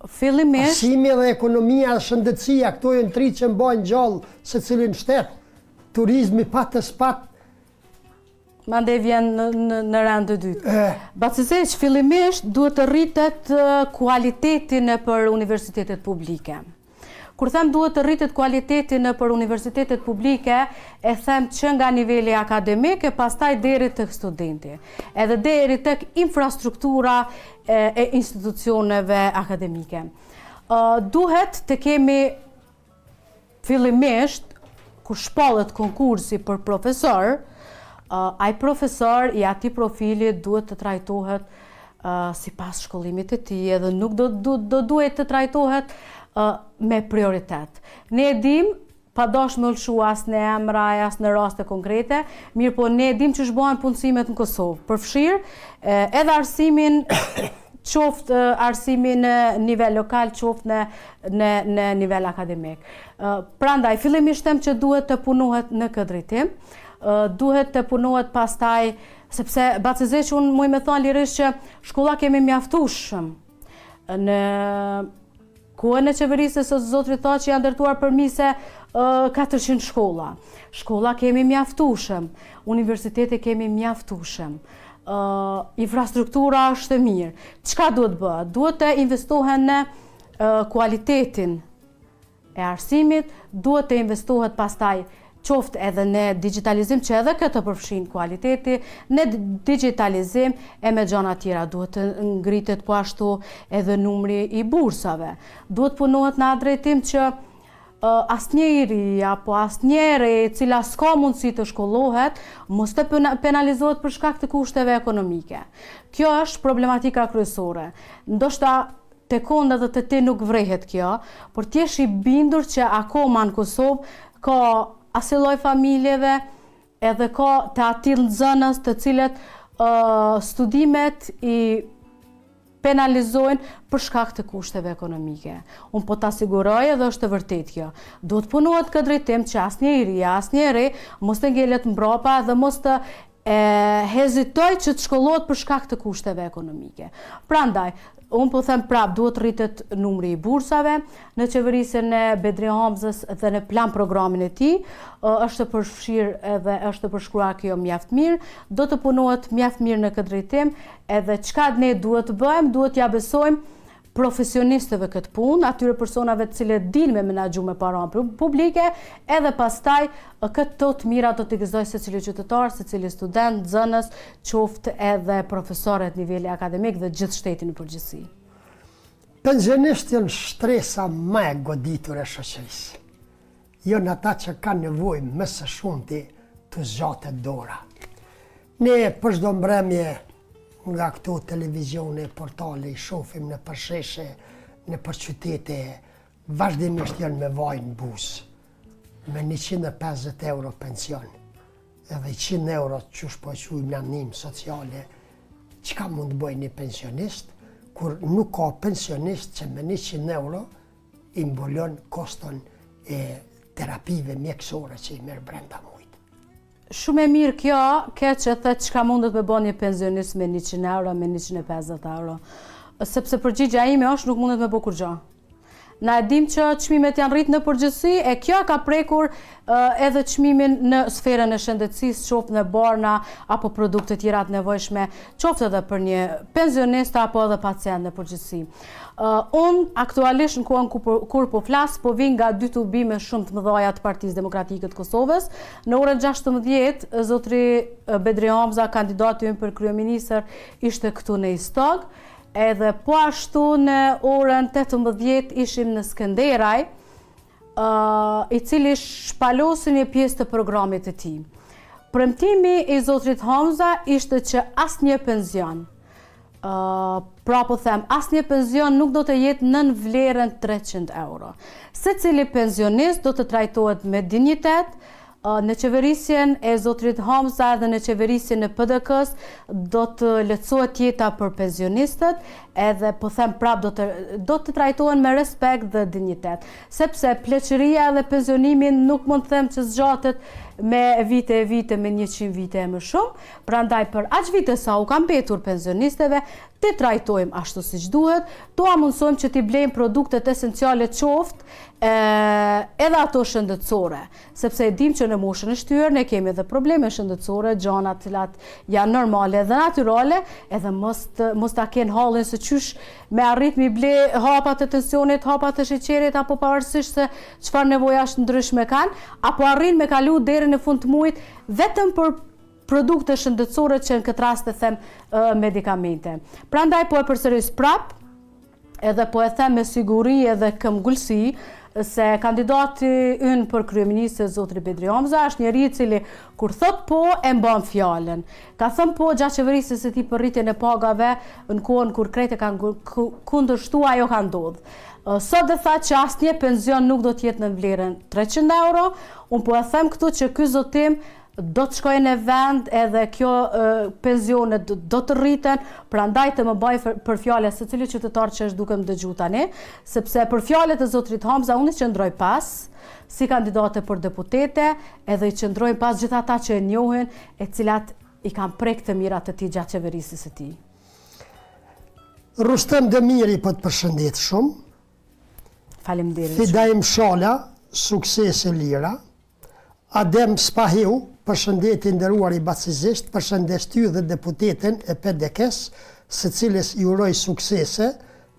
fillimisht arsimi dhe ekonomia dhe shëndetësia, këto janë tri që mbajnë gjallë se cilin shtet. Turizmi patës pat. Mande vjen në rend të dytë. Batizeq, fillimisht duhet të rritet kualitetin për universitetet publike. Kur them duhet të rritet kualitetin për universitetet publike, e them që nga niveli akademik e pastaj deri tek studenti, edhe deri tek infrastruktura e institucioneve akademike. Duhet të kemi fillimisht, kur shpallet konkursi për profesor, ai profesor i atij profili duhet të trajtohet sipas shkollimit të tij, edhe nuk do duhet të trajtohet me prioritet. Ne e dim, pa dash me lëshu as në emra, as në raste konkrete, mirë po ne e dim që shbohen punësimet në Kosovë. Përfshirë edhe arsimin, qoftë arsimin në nivel lokal, qoftë në nivel akademik. Prandaj, fillimisht them që duhet të punohet në këtë drejtim, duhet të punohet pastaj, sepse Batizeq unë muj me thonë lirisht që shkolla kemi mjaftueshëm. Në kohën e qeverisë së Zotrit tha që janë ndërtuar përmise 400 shkolla. Shkolla kemi mjaftueshëm, universitete kemi mjaftueshëm. Infrastruktura është e mirë. Çka duhet bëhet? Duhet të investohen në kualitetin e arsimit, duhet të investohet pastaj qoftë edhe në digitalizim që edhe këtë përfshin kualiteti, në digitalizim e me gjona tjera duhet të ngritet po ashtu edhe numri i bursave. Duhet punohet në atë drejtim që asnjëri apo asnjëri cila s'ka mundësi të shkollohet, mos të penalizohet për shkak të kushteve ekonomike. Kjo është problematika kryesore. Ndoshta te konda dhe të ti nuk vrehet kjo, por t'jesh i bindur që akoma në Kosovë ka asiloj familjeve edhe ka të atil nxënës të cilët studimet i penalizojnë për shkak të kushteve ekonomike. Unë po të asiguroj edhe është të vërtet kjo. Do të punohet këtë drejtim që asnjëri mos të ngelet mbrapa dhe mos të hezitoj që të shkollohet për shkak të kushteve ekonomike. Prandaj, unë po them prap, duhet rritet numri i bursave, në qeverisjen e Bedri Hamzës dhe në plan programin e tij, është të përfshirë edhe është të përshkruar kjo mjaft mirë, do të punohet mjaft mirë në këtë drejtim, edhe çka ne duhet të bëjmë, duhet ja besojmë profesionistëve këtë punë, atyre personave të cilët dinë me menaxhu me para publike, edhe pastaj këto të mira do t'i gëzoj secili qytetar, secili student, nxënës, qoftë edhe profesorët nivelli akademik dhe gjithë shtetin në përgjithësi. Pensionistë janë shtresa më e goditur e shoqërisë. Janë ata që kanë nevojë më së shumti të zgjatet dora. Ne për çdo mbrëmje nga këto televizione, portale, i shofim në përsheshe, në përqytete, vazhdimisht janë me vaj në buzë, me 150 euro pension, edhe 100 euro që shpo qujmë në anim sociale, qka mund të bëj një pensionist, kur nuk ka pensionist që me 100 euro i mbulon koston e terapive mjekësore që i merr brenda mujt. Shumë e mirë kjo, që thët çka mundet me bën një pensionist me 100 euro, me 150 euro. Sepse përgjigja ime është nuk mundet me bë kur gjë. Na e dim që çmimet janë rritë në përgjithësi, e kjo ka prekur edhe çmimin në sferën e shëndetësisë, qoftë në barna apo produkte tjera të nevojshme, qoftë edhe për një pensionist apo edhe pacient në përgjithësi. Unë aktualisht në kohën kur po flas, po vi nga 2 tubime shumë të mëdha të Partisë Demokratike të Kosovës. Në orën 16, zotri Bedri Hamza, kandidati ynë për kryeministër, ishte këtu në Istog. Edhe po ashtu në orën 18 ishim në Skënderaj, i cili shpalosi një pjesë të programit të tij. Premtimi i zotrit Hamza ishte që asnjë pension, pra po them, asnjë pension nuk do të jetë nën vlerën 300 euro. Secili pensionist do të trajtohet me dinjitet. Në qeverisjen e zotrit Hamza dhe në qeverisjen e PDK-s do të lehtësohet jeta për pensionistët, edhe po them prap do të trajtohen me respekt dhe dinjitet, sepse pleqëria dhe pensionimi nuk mund të them që zgjatet me vite me 100 vite e më shumë, prandaj për aq vite sa u kanë mbetur pensionistëve, ti trajtojmë ashtu siç duhet, tu amundsojmë që t'i blejmë produktet esenciale qoftë edhe ato shëndetësore, sepse e dim që në moshën e shtyr ne kemi edhe probleme shëndetësore, gjana të cilat janë normale dhe natyrale, edhe mos ta kenë hallin se qysh me arrit mi ble hapat e tensionit, hapat e sheqerit, apo pavarësisht se çfarë nevojash ndryshme kanë, apo arrin me kalu deri në fund të muajit vetëm për produkte shëndetësore që në këtë rast e them medikamente. Prandaj po e përsëris prap, edhe po e them me siguri edhe këmbgulsi, se kandidati ynë për kryeministër zotri Bedri Hamza është njeri i cili kur thot po e mban fjalën. Ka thënë po gjatë qeverisjes së tij për rritjen e pagave në kohën kur krejtë kanë kundërshtuar, ajo ka ndodhur. Sot dhe tha që asnjë pension nuk do të jetë në vlerën 300 euro. Unë po e them këtu që ky zotim do të shkojnë në vend, edhe kjo pensionet do të rriten, prandaj të më baj për fjalë secili qytetar që është duke më dëgju tani, sepse për fjalët e zotrit Hamza unë i qëndroj pas si kandidate për deputete, edhe i qëndroj pas gjithë ata që e njohin, e cilat i kanë prek të mirat të tij gjatë qeverisjes së tij. Rustem Demiri po të përshëndet shumë. Faleminderit. Fidaim Shala, suksese lira. Adem Spahiu, përshëndetje nderuar i bacizisht, përshëndes ty dhe deputetin e PDK-s, së cilës i uroj suksese,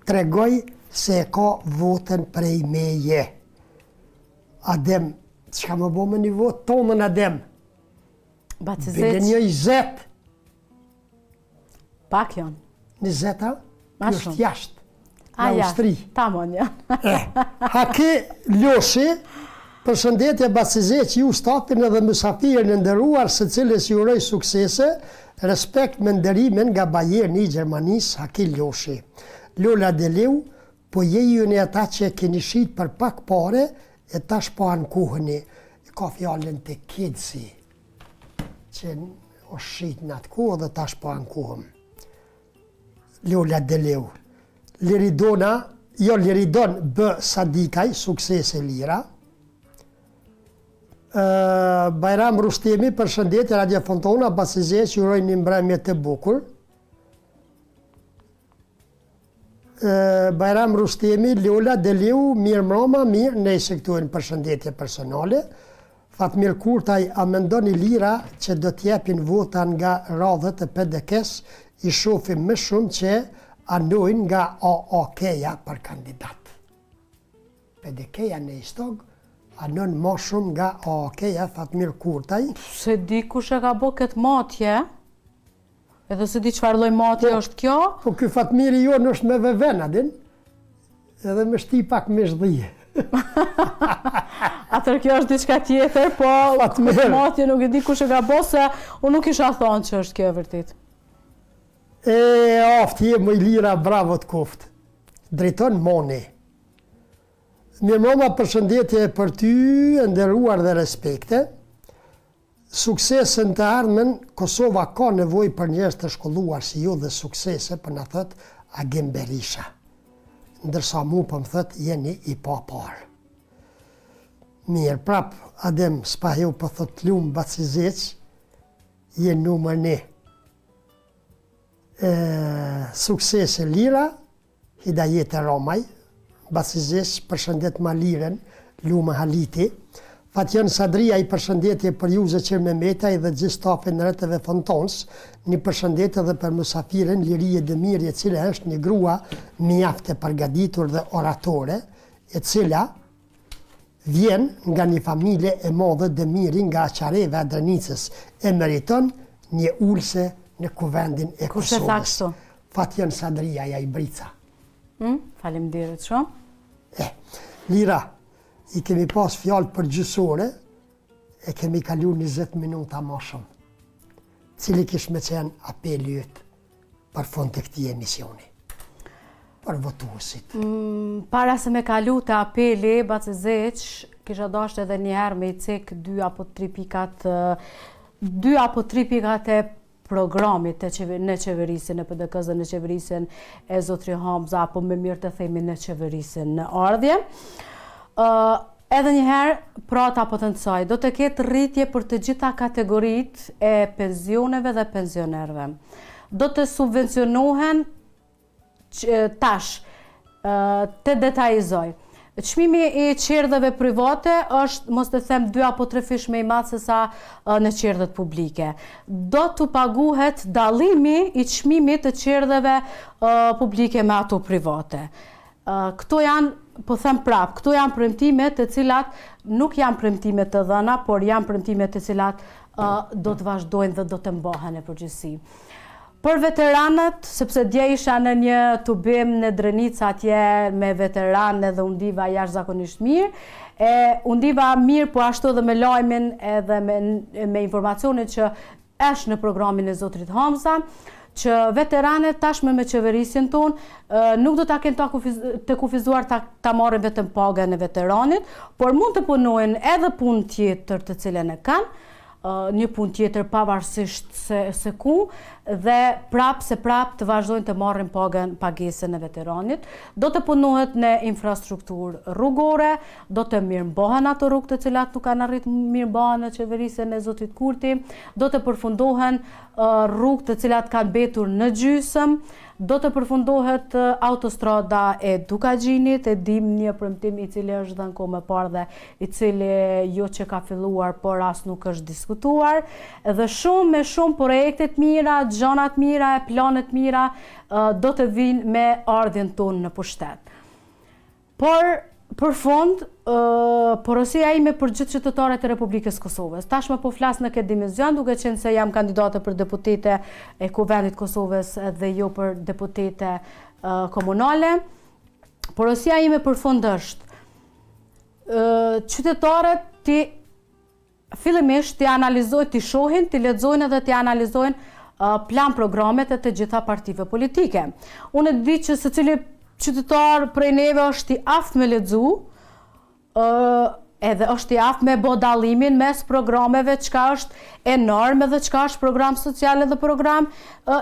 tregoj se e ka votën prej meje. Adem, çka më bo me një votë, tonën Adem. Bacizec. Bile një 20. Pak janë. 20, Ma kjo është shumë. jashtë. Në Ja, Austri. tamon, ja. Hake Ljoshi, përshëndetje Bacizec, ju stafin edhe mysafirën e nderuar, së cilës ju uroj suksese, respekt me nderimin nga Bayerni i Gjermanisë, Hake Ljoshi. Lola Deleu, po je ju në ata që keni shit për pak pare, e tash po ankuheni. Ka fjallën të Kidsi, që o shit në atë kohë dhe tash po ankuhëm. Lola Deleu. Liridona, Liridon B. Sadikaj, suksese lira. Bajram Rustemi, përshëndetje Radio Fontona, Bacizec, ju uroj një mbrëmje të bukur. Bajram Rustemi, Lola Deleu, mirë mroma, mirë, nejse këtu e në përshëndetje personale. Fatmir Kurtaj, a mendoni lira që do t'jepin vota nga radhët e PDK-s, i shofim më shumë që anojnë nga AAK-ja për kandidat. PDK-ja në Istog anon më shumë nga AAK-ja, Fatmir Kurtaj. Se di kush e ka bo këtë matje, edhe se di çfarë lloj matje është kjo. Po ky Fatmiri jonë është me veven, adin, edhe me shti pak me shdhije. Atër kjo është diçka tjetër, po këtë matje nuk e di kush e ka bo, se unë nuk isha thonë që është kjo e vërtit. Aftë je më i lira, bravo të koftë. Drejton Moni. Mirëmbrëma, përshëndetje për ty, nderuar dhe respekte. Suksesën të ardhmen, Kosova ka nevojë për njerëz të shkolluar si ju dhe suksese, për na thot Agim Berisha. Ndërsa mu për më thot jeni i parë. Mirë, prap, Adem Spahiu për thot lumë Bacizec, je numër 1. Suksese lira, Hidajet e Romaj, Bacizec, përshëndet Maliren, lumë Haliti, Fatjon Sadria, i përshëndetje për ju Zëqir Mehmetaj dhe gjithë stafin në rretëve Fontons, një përshëndetje dhe për mësafiren Lirije Demirje, e cila është një grua mjaft e përgatitur dhe oratore, e cila vjen nga një familje e madhe Demiri nga Aqareve a Drenicës, e meriton një ulse në kuvendin e Kush e tha Kosovës. kështu? Fatjon Sadria, ja i Brica. Faleminderit shumë. Lira, i kemi pas fjalë për gjysore, e kemi kalu 20 minuta ma shumë. Cili kish me qenë apeli jëtë për fund të këtij emisioni? Për votuesit. Para se me kalu të apeli, Bacizec, kisha dashur edhe njëherë me i cek 2 apo 3 pikat e programit në qeverisin e PDK-s dhe në qeverisin e Zotri Hamza, apo me mirë të themi në qeverisin në ardhje. Edhe njëherë, prata potencoj, do të ketë rritje për të gjitha kategoritë e pensioneve dhe pensionerve. Do të subvencionohen tash, të detajizoj. Çmimi i qerdheve private është, mos të them, 2 apo 3 fish më i madh se sa në qerdhet publike. Do të paguhet dallimi i çmimit të qerdheve publike me ato private. Këto janë, po them prap, këto janë premtime të cilat nuk janë premtime të dhëna, por janë premtime të cilat do të vazhdojnë dhe do të mbahen në përgjithësi. Për veteranët, sepse dje isha në një tubim në Drenica atje me veteranë dhe undiva jashtëzakonisht mirë, undiva mirë po ashtu dhe me lajmin edhe me informacionin që është në programin e Zotrit Hamza, që veteranët tashme me qeverisin tonë nuk do ta kenë të kufizuar ta marrin vetëm pagën e veteranit, por mund të punojnë edhe punë tjetër të cilën e kanë, një punë tjetër pavarësisht se ku, dhe prap të vazhdojnë të marrin pagesën e veteranit. Do të punohet në infrastrukturë rrugore, do të mirëmbahen ato rrugë të cilat nuk kanë arrit mirëmbahen në qeverisjen e Zotit Kurti, do të përfundohen rrugë të cilat kanë betur në gjysëm, do të përfundohet autostrada e Dukagjinit, e dim një premtim i cili është dhënë kohë më parë dhe i cili jo që ka filluar, por as nuk është diskutuar, dhe shumë me shumë projekte të mira, gjëra të mira, plane të mira do të vinë me ardhjen tonë në pushtet. Por Për fond, porosia ime për gjithë qytetarët e Republikës Kosovës. Tashmë po flas në këtë dimension, duke qenë se jam kandidate për deputete e Kuvendit Kosovës dhe jo për deputete komunale. Porosia ime për fond është qytetarët fillimisht të analizojnë, të shohin, të lexojnë dhe të analizojnë plan programet e të gjitha partive politike. Unë di që secili qytetar prej neve është i aftë me lexu, edhe është i aftë me bë dallimin mes programeve, çka është enorm dhe çka është program social dhe program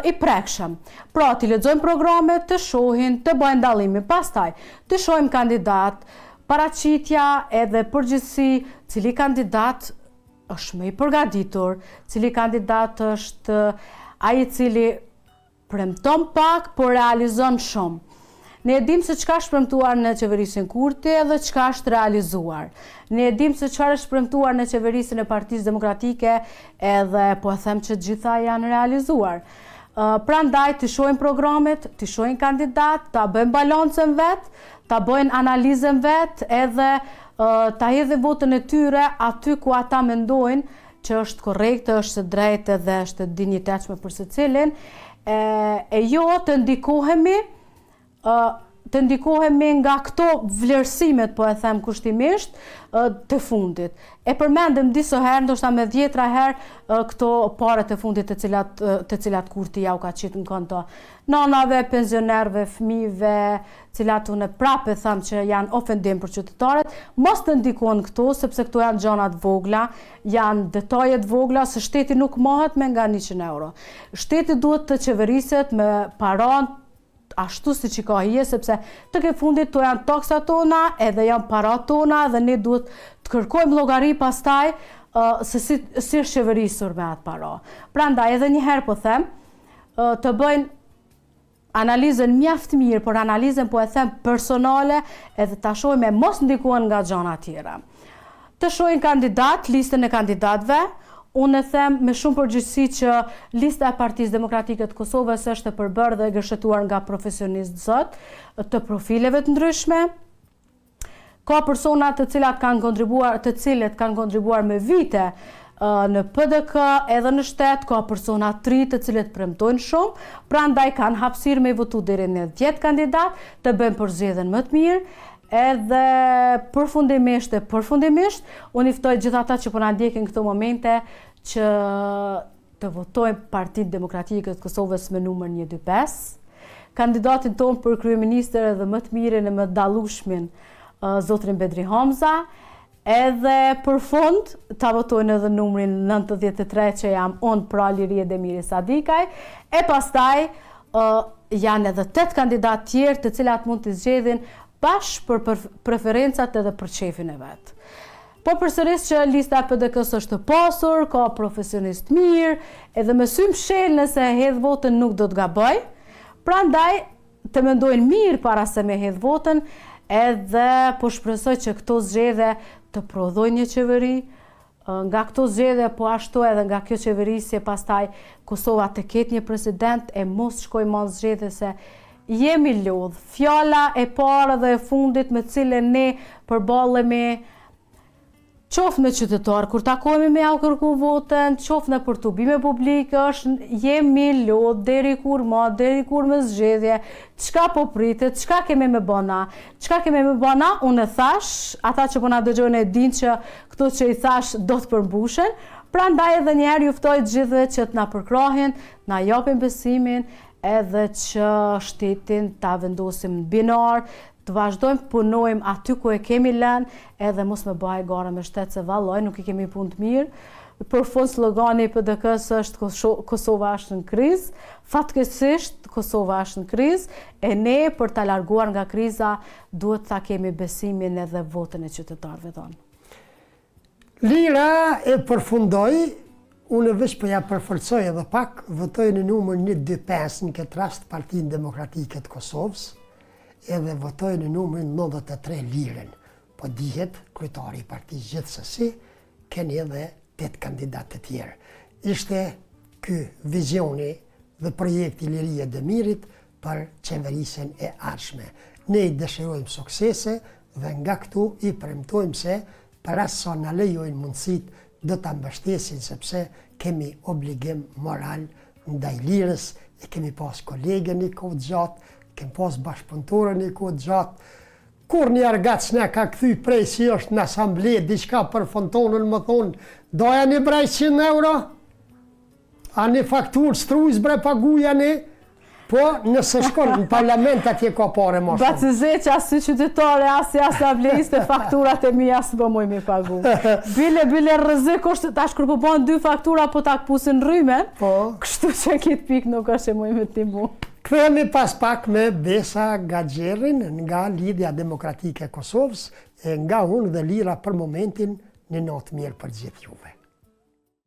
i prekshëm. Pra, të lexojmë programet, të shohin, të bëjnë dallimin, pastaj të shohim kandidat, paraqitja edhe përgjithësi cili kandidat është më i përgatitur, cili kandidat është ai i cili premton pak, por realizon shumë. Ne e dim se çka është premtuar në qeverisin Kurti dhe çka është realizuar. Ne e dim se çfarë është premtuar në qeverisin e Partisë Demokratike edhe po e them që gjitha janë realizuar. Prandaj të shohim programet, të shohim kandidat, ta bëjmë balancën vet, ta bëjnë analizën vet edhe ta hedhin votën e tyre aty ku ata mendojnë që është korrekte, është së drejtë dhe është e dinjitetshme për secilin, e jo të ndikohemi nga këto vlerësimet, po e them kushtimisht, të fundit. E përmendëm disa herë, ndoshta me 10 herë këto parat e fundit të cilat Kurti ja u ka qitë në konto nanave, pensionerve, fëmijëve, cilat unë prapë tham që janë ofendim për qytetarët, mos të ndikojnë këto, sepse këto janë gjanat vogla, janë detajet vogla, se shteti nuk mohet me nga 100 euro. Shteti duhet të qeveriset me paran ashtu si që ka hije, sepse të ke fundit to janë taksat tona, edhe janë parat tona, dhe ne duhet të kërkojmë llogari pastaj se si është qeverisur me atë para. Prandaj edhe një herë po them, të bëjnë analizën mjaft mirë, por analizën po e them personale, edhe ta shohim e mos ndikohen nga gjana tjera. Të shohin kandidat, listën e kandidatëve. Unë e them me shumë përgjegjësi që lista e Partisë Demokratike të Kosovës është e përbërë dhe gështetuar nga profesionistë zot të profileve të ndryshme. Ka persona të cilët kanë kontribuar me vite në PDK edhe në shtet, ka persona të ri të cilët premtojnë shumë, prandaj kanë hapësirë me votu deri në 10 kandidat të bëjmë përzgjedhjen më të mirë. Edhe përfundimisht, unë i ftoj gjithë ata që po na ndjekin këto momente që të votojnë Partinë Demokratike të Kosovës me numër 125, kandidatin tonë për kryeministër edhe më të mirin e më dallueshmin, zotrin Bedri Hamza, edhe për fund ta votojnë edhe numrin 93 që jam unë pra Lirie Demiri Sadikaj, e pastaj janë edhe 8 kandidat tjerë të cilat mund të zgjedhin bashkë për preferencat edhe për qefin e vetë. Po përsëris që lista e PDK-s është të pasur, ka profesionist mirë, edhe me sy mshel nëse hedh votën nuk do të gaboj, prandaj të mendojnë mirë para se me hedh votën, edhe po shpresoj që këto zgjedhje të prodhojnë një qeveri, nga këto zgjedhje po ashtu edhe nga kjo qeverisje pastaj Kosova të ketë një president e mos shkoj më zgjedhje se jemi lodh. Fjala e parë dhe e fundit me cilën ne përballemi qoftë me qytetar, kur takohemi me ja kërku votën, qoftë në për tubime publike, është jemi lodh deri kur më zgjedhje, çka po pritet, çka kemi me bëna. Unë e thash, ata që po na dëgjojnë e dinë që këto që i thash do të përmbushen, prandaj edhe një herë ju ftoj të gjithëve që të na përkrahin, na japin besimin, edhe që shtetin ta vendosim në binar, të vazhdojmë punojmë aty ku e kemi lënë, edhe mos me bëj gara me shtet se valloj, nuk i kemi punë të mirë. Për fund slogani i PDK-s është Kosova është në krizë, fatkeqësisht Kosova është në krizë, e ne për ta larguar nga kriza duhet ta kemi besimin edhe votën e qytetarëve tonë. Lira e përfundoj. Unë veç për ja përforcoj edhe pak, votoj në numër 125 në këtë rast Partinë Demokratike të Kosovës, edhe votoj në numër 93 Lirën. Po dihet, kryetari i partisë gjithsesi, keni edhe 8 kandidatë të tjerë. Ishte ky vizioni dhe projekti Liria Demirit për qeverisjen e ardhshme. Ne i dëshirojmë suksese dhe nga këtu i premtojmë se për as sa na lejojnë mundësit do ta mbështesin sepse kemi obligim moral ndaj lirës, e kemi pas kolegën një kohë gjatë, kemi pas bashkëpunëtorën një kohë gjatë. Kur një argac ne ka kthy prej si është në asamble diçka për fontonën më thonë, doja një brej 100 euro? A një fakturë strujz bre paguja një? Po, nëse shkon në parlament atje ka pare ma shumë. Bacizeq, asë qytetare, asë asamblejiste, fakturat e mija së po mujmë i pagu. Bile rëzik është, tash kur po bëhen 2 faktura po ta këpusin rrymen, kështu që kitë pik nuk është e mujmë të timu. Kthehemi pas pak me Besa Gaxherin nga Lidhja Demokratike e Kosovës, nga unë dhe Lira për momentin, një natë mirë për gjithë juve.